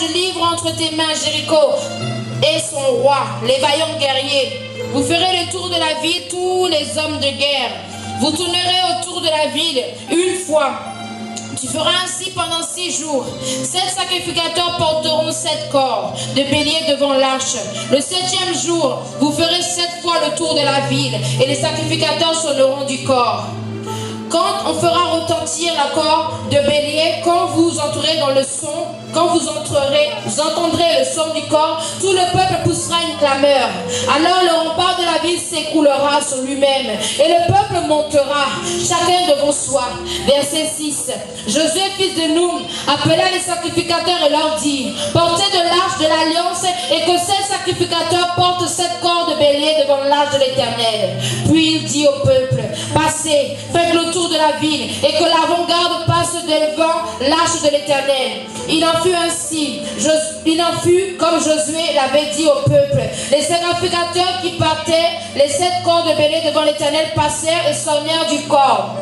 je livre entre tes mains Jéricho et son roi, les vaillants guerriers. Vous ferez le tour de la ville, tous les hommes de guerre. Vous tournerez autour de la ville une fois. Tu feras ainsi pendant 6 jours. 7 sacrificateurs porteront 7 corps de bélier devant l'arche. Le 7e jour, vous ferez 7 fois le tour de la ville et les sacrificateurs sonneront du corps. Quand on fera retentir l'accord de bélier, quand vous entrerez dans le son, quand vous entendrez le son du corps, tout le peuple poussera une clameur. Alors le rempart de la ville s'écroulera sur lui-même et le peuple montera, chacun devant soi. Verset 6. Josué, fils de Noun, appela les sacrificateurs et leur dit: portez de l'arche de l'alliance et que 7 sacrificateurs portent 7 corps de bélier devant l'arche de l'Éternel. Puis il dit au peuple: passez, faites le tour de la ville et que l'avant-garde passe devant l'arche de l'Éternel. Il en fut comme Josué l'avait dit au peuple. Les sacrificateurs qui partaient, les 7 corps de bélier devant l'Éternel passèrent et sonnèrent du corps.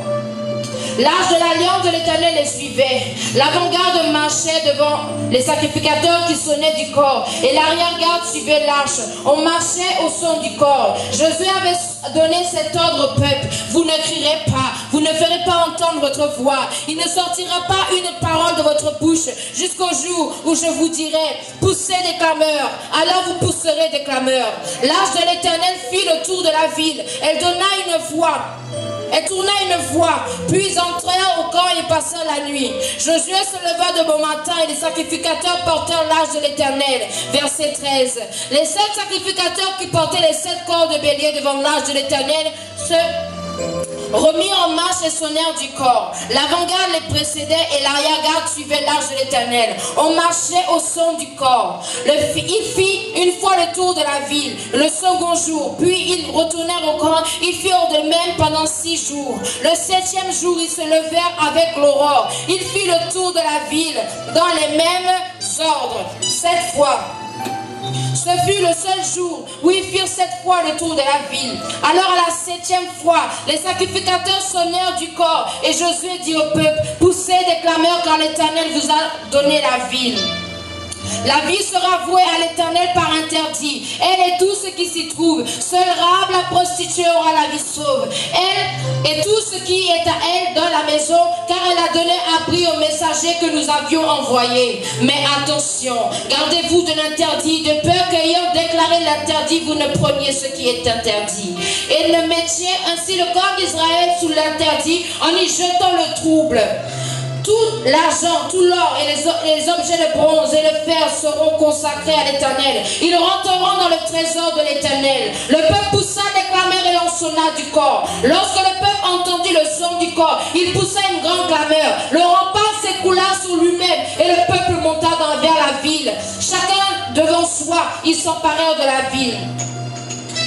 L'arche de l'alliance de l'Éternel les suivait. L'avant-garde marchait devant les sacrificateurs qui sonnaient du corps et l'arrière-garde suivait l'arche. On marchait au son du corps. Josué avait donné cet ordre au peuple: vous ne crierez pas, vous ne ferez pas entendre votre voix. Il ne sortira pas une parole de votre bouche jusqu'au jour où je vous dirai: poussez des clameurs. Alors vous pousserez des clameurs. L'arche de l'Éternel fit le tour de la ville. Elle donna une voix. Elle tourna une fois, puis entrèrent au camp et passèrent la nuit. Josué se leva de bon matin et les sacrificateurs portèrent l'arche de l'Éternel. Verset 13. Les 7 sacrificateurs qui portaient les 7 corps de bélier devant l'arche de l'Éternel se remirent en marche et sonnèrent du corps. L'avant-garde les précédait et l'arrière-garde suivait l'arche de l'Éternel. On marchait au son du corps. Il fit une fois le tour de la ville, le second jour, puis ils retournèrent au camp. Ils firent de même pendant 6 jours. Le 7e jour, ils se levèrent avec l'aurore. Ils firent le tour de la ville dans les mêmes ordres, 7 fois. Ce fut le seul jour où ils firent 7 fois le tour de la ville. Alors à la 7e fois, les sacrificateurs sonnèrent du corps et Josué dit au peuple: poussez des clameurs car l'Éternel vous a donné la ville. La ville sera vouée à l'Éternel par interdit. Elle et tout ce qui s'y trouve. Seule Rahab la prostituée aura la vie sauve. Elle et tout ce qui est à elle dans la maison, car elle a donné abri aux messagers que nous avions envoyés. Mais attention, gardez-vous de l'interdit, de peur qu'ayant déclaré l'interdit, vous ne preniez ce qui est interdit. Et ne mettiez ainsi le corps d'Israël sous l'interdit en y jetant le trouble. Tout l'argent, tout l'or et les objets de bronze et le fer seront consacrés à l'Éternel. Ils rentreront dans le trésor de l'Éternel. Le peuple poussa des clameurs et en sonna du corps. Lorsque le peuple entendit le son du corps, il poussa une grande clameur. Le rempart s'écoula sur lui-même et le peuple monta vers la ville. Chacun devant soi, ils s'emparèrent de la ville.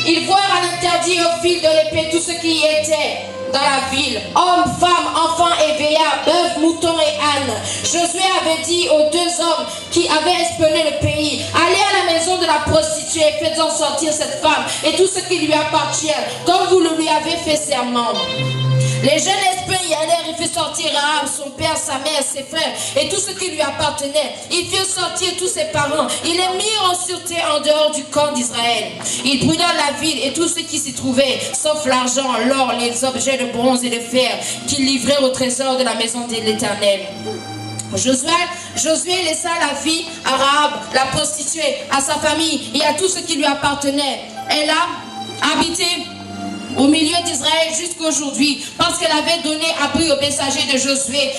Ils voirent à l'interdit au fil de l'épée tout ce qui y était dans la ville, hommes, femmes, enfants et vieillards, bœufs, moutons et ânes. Josué avait dit aux 2 hommes qui avaient espionné le pays: allez à la maison de la prostituée et faites-en sortir cette femme et tout ce qui lui appartient, comme vous le lui avez fait serment. Les jeunes espions y allèrent, ils firent sortir Rahab, son père, sa mère, ses frères et tout ce qui lui appartenait. Ils firent sortir tous ses parents. Ils les mirent en sûreté en dehors du camp d'Israël. Ils brûlèrent la ville et tout ce qui s'y trouvait, sauf l'argent, l'or, les objets de bronze et de fer qu'ils livrèrent au trésor de la maison de l'Éternel. Josué laissa la fille à Rahab, la prostituée, à sa famille et à tout ce qui lui appartenait. Elle a habité au milieu d'Israël jusqu'aujourd'hui, parce qu'elle avait donné abri aux messagers de Josué,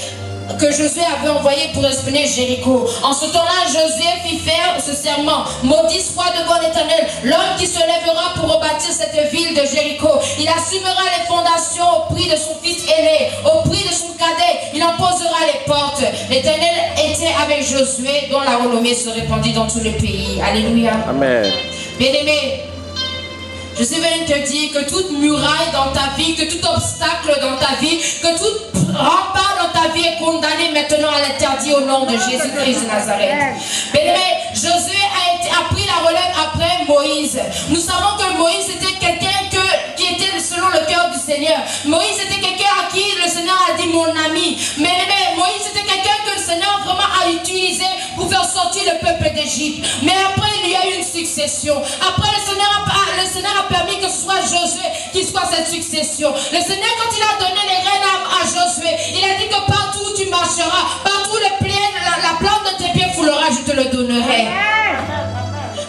que Josué avait envoyé pour espionner Jéricho. En ce temps-là, Josué fit faire ce serment: maudit soit devant l'Éternel l'homme qui se lèvera pour rebâtir cette ville de Jéricho. Il assumera les fondations au prix de son fils aîné, au prix de son cadet. Il en posera les portes. L'Éternel était avec Josué, dont la renommée se répandit dans tout le pays. Alléluia. Amen. Bien-aimé, je suis venu te dire que toute muraille dans ta vie, que tout obstacle dans ta vie, que tout rempart dans ta vie est condamné maintenant à l'interdit au nom de Jésus-Christ de Nazareth. Bien-aimé, Josué a pris la relève après Moïse. Nous savons que Moïse était quelqu'un qui était selon le cœur du Seigneur. Moïse était quelqu'un à qui le Seigneur a dit mon ami. Mais Moïse était quelqu'un que le Seigneur vraiment a utilisé utilisé pour faire sortir le peuple d'Égypte. Mais après, il y a eu une succession. Après, le Seigneur a permis que ce soit Josué qui soit cette succession. Le Seigneur, quand il a donné les rênes à Josué, il a dit que partout où tu marcheras, partout la plante de tes pieds foulera, je te le donnerai.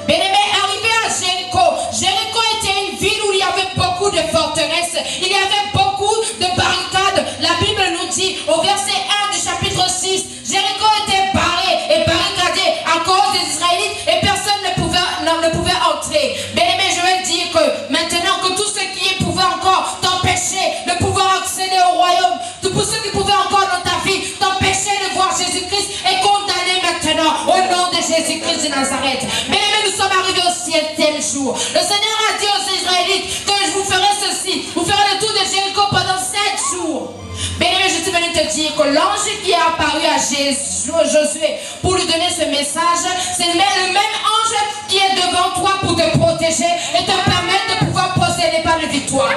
Bien-aimé, arrivé à Jéricho, Jéricho était une ville où il y avait beaucoup de forteresses, il y avait beaucoup de barricades. La Bible nous dit au verset 1 du chapitre 6, Jéricho était barré et barricadé à cause des Israélites et personne ne pouvait entrer. Bien-aimé, je vais dire que maintenant que tous ceux qui pouvaient encore t'empêcher de pouvoir accéder au royaume, tous ceux qui pouvaient encore dans ta vie t'empêcher de voir Jésus-Christ est condamné maintenant au nom de Jésus-Christ de Nazareth. Bien-aimé, nous sommes arrivés au 7e jour. Le Seigneur a dit aux Israélites que je vous ferai ceci, vous ferez le tour de Jéricho pendant 7 jours. Bien-aimé, je suis venu te dire que l'ange qui est apparu à Josué pour lui donner ce message, c'est le même ange qui est devant toi pour te protéger et te permettre de pouvoir posséder pas de victoire.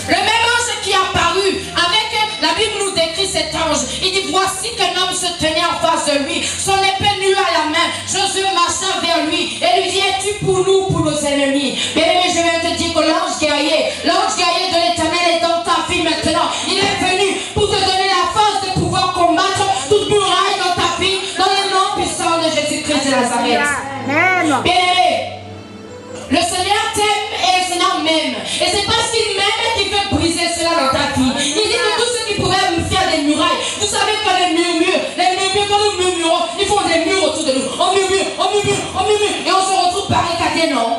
Le même ange qui est apparu avec, la Bible nous décrit cet ange. Il dit, voici qu'un homme se tenait en face de lui, son épée nue à la main. Josué marcha vers lui et lui dit, es-tu pour nous, pour nos ennemis? Bien-aimé, je viens te dire que l'ange guerrier de l'Éternel est dans ta vie maintenant. Il est venu pour te donner la force de pouvoir combattre toute muraille dans ta vie, dans le nom puissant de Jésus-Christ de Nazareth. Bien-aimé, le Seigneur t'aime et le Seigneur m'aime. Et c'est parce qu'il m'aime qu'il fait briser cela dans ta vie. Il dit que tous ceux qui pouvaient me faire des murailles, vous savez que les murmures, quand nous murmurons, ils font des murs autour de nous. On murmure, et on se retrouve barricadés, non?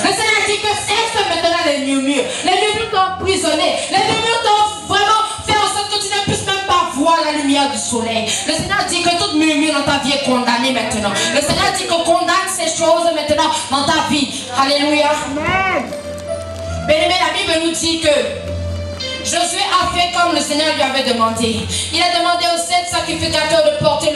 Le Seigneur dit que cesse maintenant les murmures. Les murmures t'ont emprisonné. Les murmures t'ont vraiment fait en sorte que tu ne puisses même pas voir la lumière du soleil. Le Seigneur dit que toute murmure dans ta vie est condamnée maintenant. Le Seigneur dit qu'on condamne ces choses maintenant dans ta vie. Alléluia. Bien-aimé, la Bible nous dit que Josué a fait comme le Seigneur lui avait demandé. Il a demandé aux 7 sacrificateurs de porter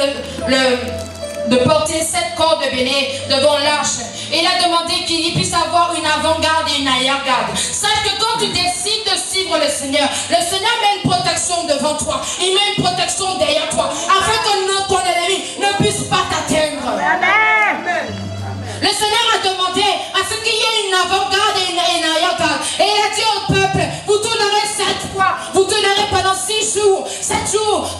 de porter 7 cordes de béné devant l'arche. Et il a demandé qu'il puisse avoir une avant-garde et une arrière-garde. Sache que quand tu décides de suivre le Seigneur met une protection devant toi. Il met une protection derrière toi. Afin que ton ennemi ne puisse pas t'atteindre. Le Seigneur a demandé à ce qu'il y ait une avant-garde et une arrière-garde. Et il a dit au peuple, vous tournerez 7 fois. Vous tournerez pendant 6 jours. 7 jours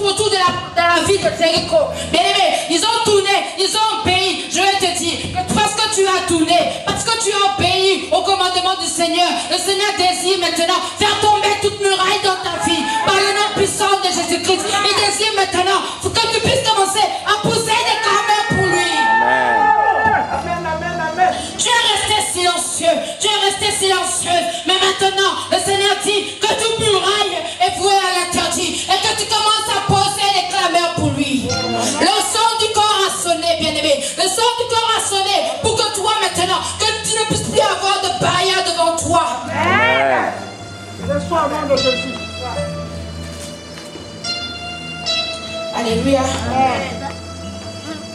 autour de la ville de Jéricho. Bien aimé, ils ont tourné, ils ont obéi. Je vais te dire, parce que tu as tourné, parce que tu as obéi au commandement du Seigneur, le Seigneur désire maintenant faire tomber toute muraille dans ta vie par le nom puissant de Jésus-Christ. Il désire maintenant que tu puisses commencer à pousser des clameurs pour lui. Tu es resté silencieux, mais maintenant le Seigneur dit que toute muraille est vouée à l'interdit et que tu commences à poser des clameurs pour lui. Le son du corps a sonné, bien-aimé. Le son du corps a sonné pour que toi maintenant, que tu ne puisses plus avoir de barrière devant toi. Laisse-toi au nom de Jésus. Alléluia.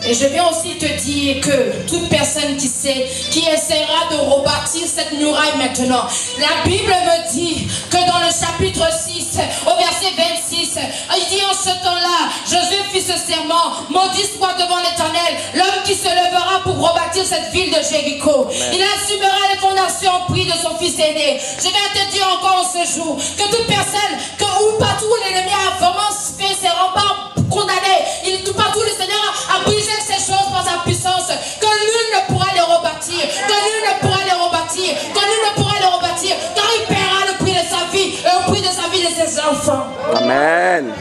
Et je viens aussi te dire que toute personne qui essaiera de rebâtir cette muraille maintenant, la Bible me dit que dans le chapitre 6, au verset 26, il dit en ce temps-là, Josué fit ce serment, maudit soit devant l'Éternel l'homme qui se lèvera pour rebâtir cette ville de Jéricho. Il assumera les fondations au prix de son fils aîné. Je viens te dire encore en ce jour que toute personne, où partout l'ennemi a vraiment fait ses remparts condamnés, partout le Seigneur a brisé ces choses par sa puissance, que nul ne pourra les rebâtir, car il paiera le prix de sa vie et le prix de sa vie de ses enfants. Amen.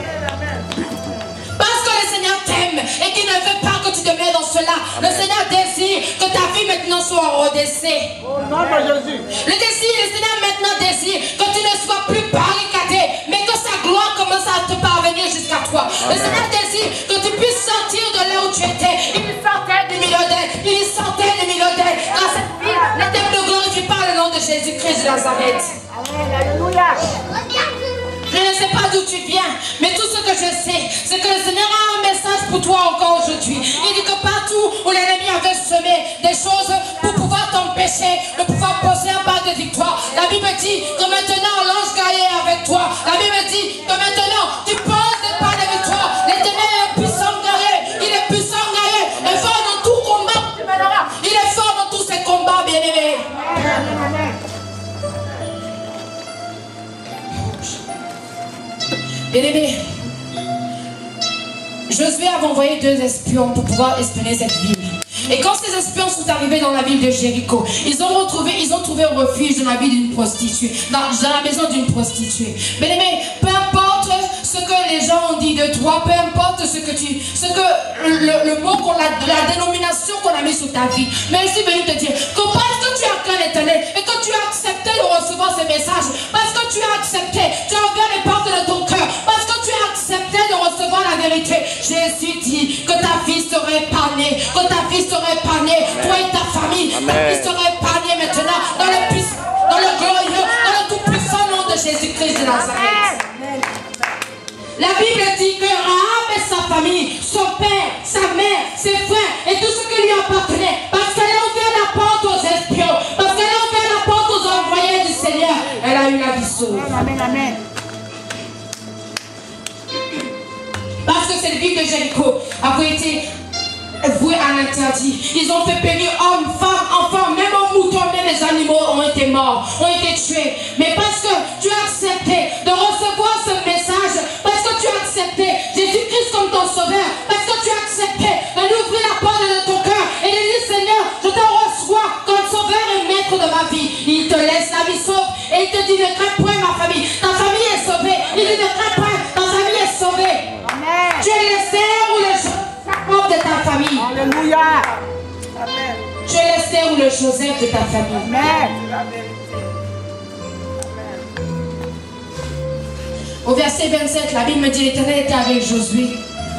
Parce que le Seigneur t'aime et qu'il ne veut pas que tu te mets dans cela. Le Seigneur désire que ta vie maintenant soit redressée. Au nom de Jésus. Le Seigneur maintenant désire que tu ne sois plus barricadé, mais que sa gloire commence à te parvenir jusqu'à toi. Le Seigneur désire que tu puisses sortir de là où tu étais. Il sortait des millionnaires, car cette ville n'était plus glorifiée par le nom de Jésus-Christ de Nazareth. Alléluia. Je ne sais pas d'où tu viens, mais tout ce que je sais, c'est que le Seigneur a un message pour toi encore aujourd'hui. Il dit que partout où l'ennemi avait semé des choses pour pouvoir t'empêcher de pouvoir poser un pas de victoire, la Bible dit que maintenant l'ange guerrier est avec toi. La Bible dit que maintenant tu poses des pas de victoire. L'Éternel est Bien-aimés, Josué avait envoyé 2 espions pour pouvoir espionner cette ville. Et quand ces espions sont arrivés dans la ville de Jéricho, ils ont trouvé un refuge dans la ville d'une prostituée, dans la maison d'une prostituée. Bien-aimés, peu importe ce que les gens ont dit de toi, peu importe le mot la dénomination qu'on a mis sur ta vie, mais je suis venu te dire que parce que tu as craint l'Éternel et que tu as accepté de recevoir ces messages, parce que tu as accepté, tu as ouvert les portes de ton cœur, parce que tu as accepté de recevoir la vérité, Jésus dit que ta vie serait épargnée, que ta vie serait épargnée, toi et ta famille, ta vie serait épargnée maintenant dans le glorieux, dans le tout-puissant nom de Jésus-Christ de Nazareth. La Bible dit que Rahab et sa famille, son père, sa mère, ses frères et tout ce qui lui appartenait, parce qu'elle a ouvert la porte aux espions, parce qu'elle a ouvert la porte aux envoyés du Seigneur, elle a eu la vie sauve. Amen, amen. Parce que cette ville de Jéricho avait été vouée à l'interdit. Ils ont fait périr hommes, femmes, enfants, même aux moutons, même les animaux ont été morts, ont été tués. Mais parce que tu as accepté de recevoir ce message, parce que tu as accepté Jésus-Christ comme ton sauveur, parce que tu as accepté de lui ouvrir la porte de ton cœur et de dire Seigneur, je te reçois comme sauveur et maître de ma vie. Il te laisse la vie sauve et il te dit ne crains point ma famille. Ta famille est sauvée. Il dit ne crains point, ta famille est sauvée. Amen. Tu es l'Esther ou le Jacob de ta famille. Alléluia. Amen. Tu es l'Esther ou le Joseph de ta famille. Amen. Au verset 27, la Bible me dit l'Éternel était avec Josué,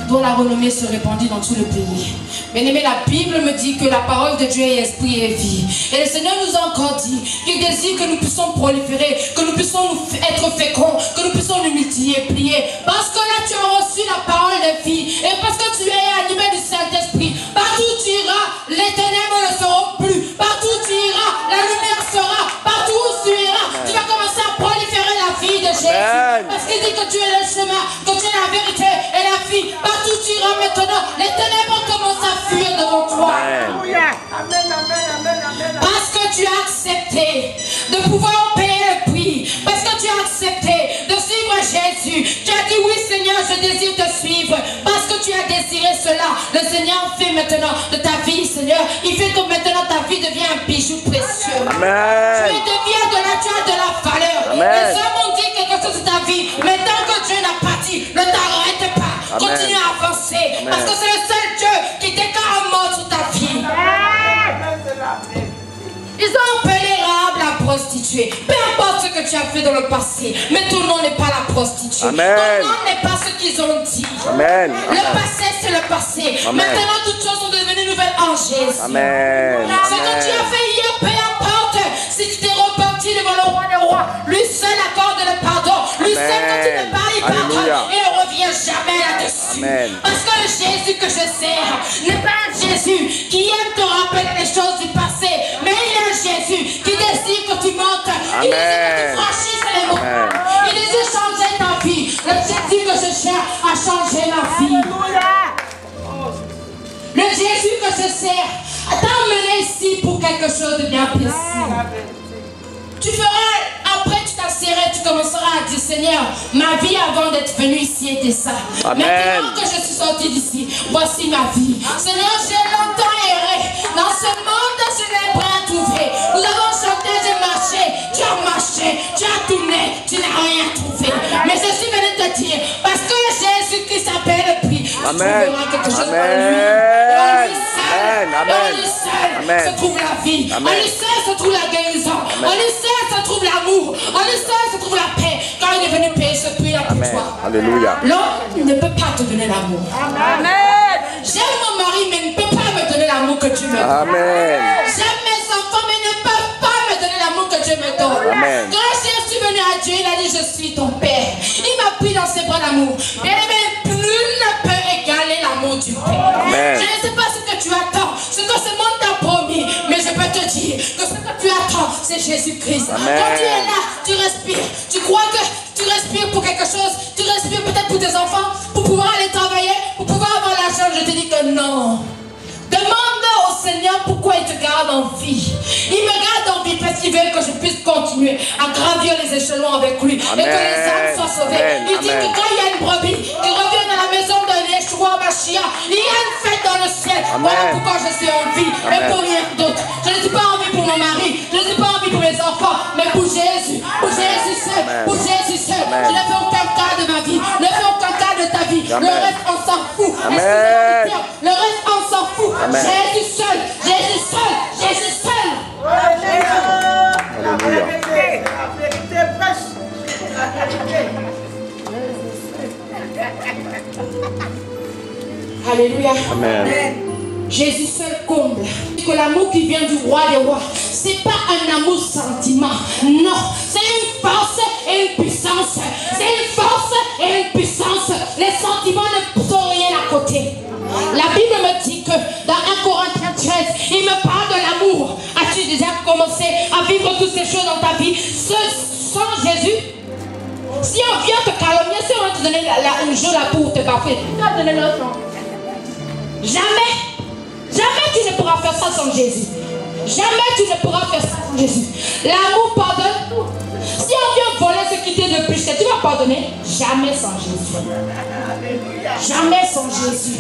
dont la renommée se répandit dans tout le pays. Bien-aimé, la Bible me dit que la parole de Dieu est esprit et vie. Et le Seigneur nous a encore dit qu'il désire que nous puissions proliférer, que nous puissions être féconds, que nous puissions nous multiplier. Parce que là, tu as reçu la parole de vie. Et parce que tu es animé du Saint-Esprit. Partout où tu iras, les ténèbres ne seront plus. Partout où tu iras, la lumière sera. Partout où tu iras, tu vas commencer à proliférer la vie de Jésus. Parce qu'il dit que tu es le chemin, que tu es la vérité et la vie. Partout où tu iras maintenant, les ténèbres commencent à fuir devant toi. Alléluia. Amen, amen, amen, amen. Parce que tu as accepté de pouvoir payer le prix. Parce que tu as accepté de suivre Jésus. Tu as dit oui Seigneur, je désire te suivre. Parce que tu as désiré cela. Le Seigneur fait maintenant de ta vie, Seigneur. Il fait que maintenant ta vie devient un bijou précieux. Amen. Tu deviens tu as de la valeur. Amen. Les hommes ont dit quelque chose de ta vie. Mais tant que Dieu n'a pas dit, ne t'arrête pas. Amen. Continue à avancer. Amen. Parce que c'est le seul Dieu qui déclare mort sur ta vie. Ils ont appelé Rahab la prostituée. Peu importe ce que tu as fait dans le passé, mais ton nom n'est pas la prostituée. Amen. Ton nom n'est pas ce qu'ils ont dit. Amen. Le passé, c'est le passé. Amen. Maintenant, toutes choses sont devenues nouvelles en Jésus. Amen. Ce que tu as fait hier, peu importe. Si tu t'es repenti devant le roi des rois, lui seul accorde le pardon. Lui seul, quand tu ne parles, il pardonne. Alléluia. Et ne revient jamais là-dessus. Amen. Parce que le Jésus que je sers n'est pas un Jésus qui aime te rappeler les choses du passé, mais il est un Jésus qui désire que tu montes. Il désire que tu franchisses les mots. Amen. Il désire changer ta vie. Le Jésus que je cherche a changé ma vie. Alléluia. Le Jésus que je sers t'a emmené ici pour quelque chose de bien précis. Tu feras, après tu t'asseras, tu commenceras à dire Seigneur, ma vie avant d'être venu ici était ça. Amen. Maintenant que je suis sorti d'ici, voici ma vie. Seigneur, j'ai longtemps erré. Dans ce monde, je n'ai rien trouvé. Nous avons chanté, j'ai marché, tu as marché, tu as tourné, tu n'as rien trouvé. Mais je suis venu te dire, parce que Jésus-Christ a payé le prix, tu Amen. trouveras quelque chose Amen. en lui. En lui seul, Amen. en lui seul Amen. se trouve la vie. Amen. En lui seul se trouve la guérison. En lui seul se trouve l'amour. En lui seul se trouve la paix. Quand il est venu payer ce prix-là pour Amen. toi. Alléluia. L'homme ne peut pas te donner l'amour. Amen. J'aime mon mari, mais il ne peut pas me donner l'amour que tu me donnes. Amen. J'aime mes enfants, mais ils ne peuvent pas me donner l'amour que Dieu me donne. Amen. Quand je suis venu à Dieu, il a dit je suis ton Père. Il m'a pris dans ses bras d'amour. Bien aimé, nul ne peut égaler l'amour du Père. Amen. Je ne sais pas ce que tu attends, ce que ce monde t'a promis, mais je peux te dire que ce que tu attends, c'est Jésus-Christ. Amen. Quand tu es là, tu respires. Tu crois que tu respires pour quelque chose, tu respires peut-être pour tes enfants, pour pouvoir aller travailler, pour pouvoir avoir l'argent. Je te dis que non. Demande au Seigneur pourquoi il te garde garde en vie. Il me garde en vie parce qu'il veut que je puisse continuer à gravir les échelons avec lui. Amen. Et que les âmes soient sauvées. Amen. Il dit que quand il y a une brebis qui revient dans la maison de Yeshua Mashiach, il y a une fête dans le ciel. Amen. Voilà pourquoi je suis en vie. Amen. Et pour rien d'autre. Je ne suis pas en vie pour mon mari. Je ne suis pas en vie pour mes enfants. Mais pour Jésus. Pour Jésus seul. Amen. Pour Jésus seul. Amen. Je ne fais aucun cas de ma vie. Ne fais aucun cas de ta vie. Amen. Le reste, on s'en fout. Amen. Excusez-moi, le reste, on s'en fout. Amen. Jésus seul. Jésus seul. Jésus seul. La vérité prêche. Alléluia. Amen. Jésus seul comble. Que l'amour qui vient du roi des rois, c'est pas un amour sentiment. Non, c'est une force et une puissance. C'est une force et une puissance. Les sentiments ne sont rien à côté. La Bible me dit que dans 1 Corinthiens 13, il me parle de l'amour. As-tu déjà commencé à vivre toutes ces choses dans ta vie sans Jésus? Si on vient te calomnier, si on va te donner une joue là pour te bafouer, tu vas donner l'autre nom. Jamais. Jamais tu ne pourras faire ça sans Jésus. Jamais tu ne pourras faire ça sans Jésus. L'amour pardonne tout. Si on vient voler ce qui t'est de plus, tu vas pardonner. Jamais sans Jésus. Jamais sans Jésus.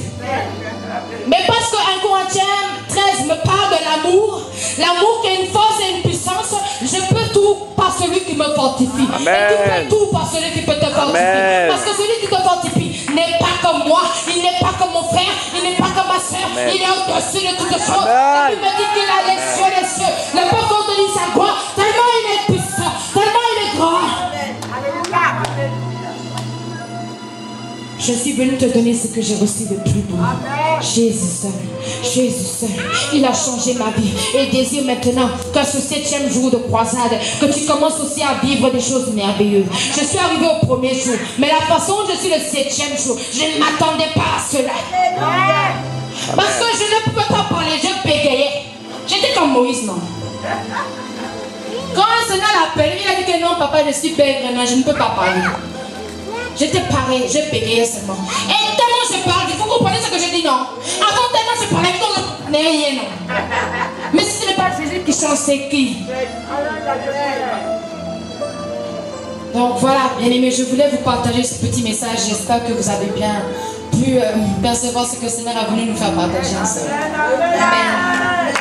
Mais parce que 1 Corinthiens 13 me parle de l'amour, l'amour qui a une force et une puissance, je peux tout par celui qui me fortifie. Amen. Et tu peux tout par celui qui peut te fortifier. Amen. Parce que celui qui te fortifie n'est pas comme moi, il n'est pas comme mon frère, il n'est pas comme ma soeur, Amen. il est au-dessus de toutes choses. Amen. Et il me dit qu'il a les cieux. Ne peut contenir sa gloire, tellement il est puissant, tellement il est grand. Je suis venu te donner ce que j'ai reçu de plus beau. Jésus seul. Jésus seul. Il a changé ma vie. Et il désire maintenant qu'à ce 7e jour de croisade, que tu commences aussi à vivre des choses merveilleuses. Je suis arrivé au premier jour. Mais la façon dont je suis le 7e jour, je ne m'attendais pas à cela. Parce que je ne pouvais pas parler. Je bégayais. J'étais comme Moïse, non? Quand un Seigneur l'a appelé, il a dit que non, papa, je suis bègre, non, je ne peux pas parler. J'étais pareil, je bégayais seulement. Et tellement je parle, vous comprenez ce que je dis, non? Avant tellement je parlais, quand je ne comprenais rien, non? Mais si ce n'est pas Jésus qui change, c'est qui? Donc voilà, bien aimés, je voulais vous partager ce petit message. J'espère que vous avez bien pu percevoir ce que le Seigneur a voulu nous faire partager ensemble. Amen.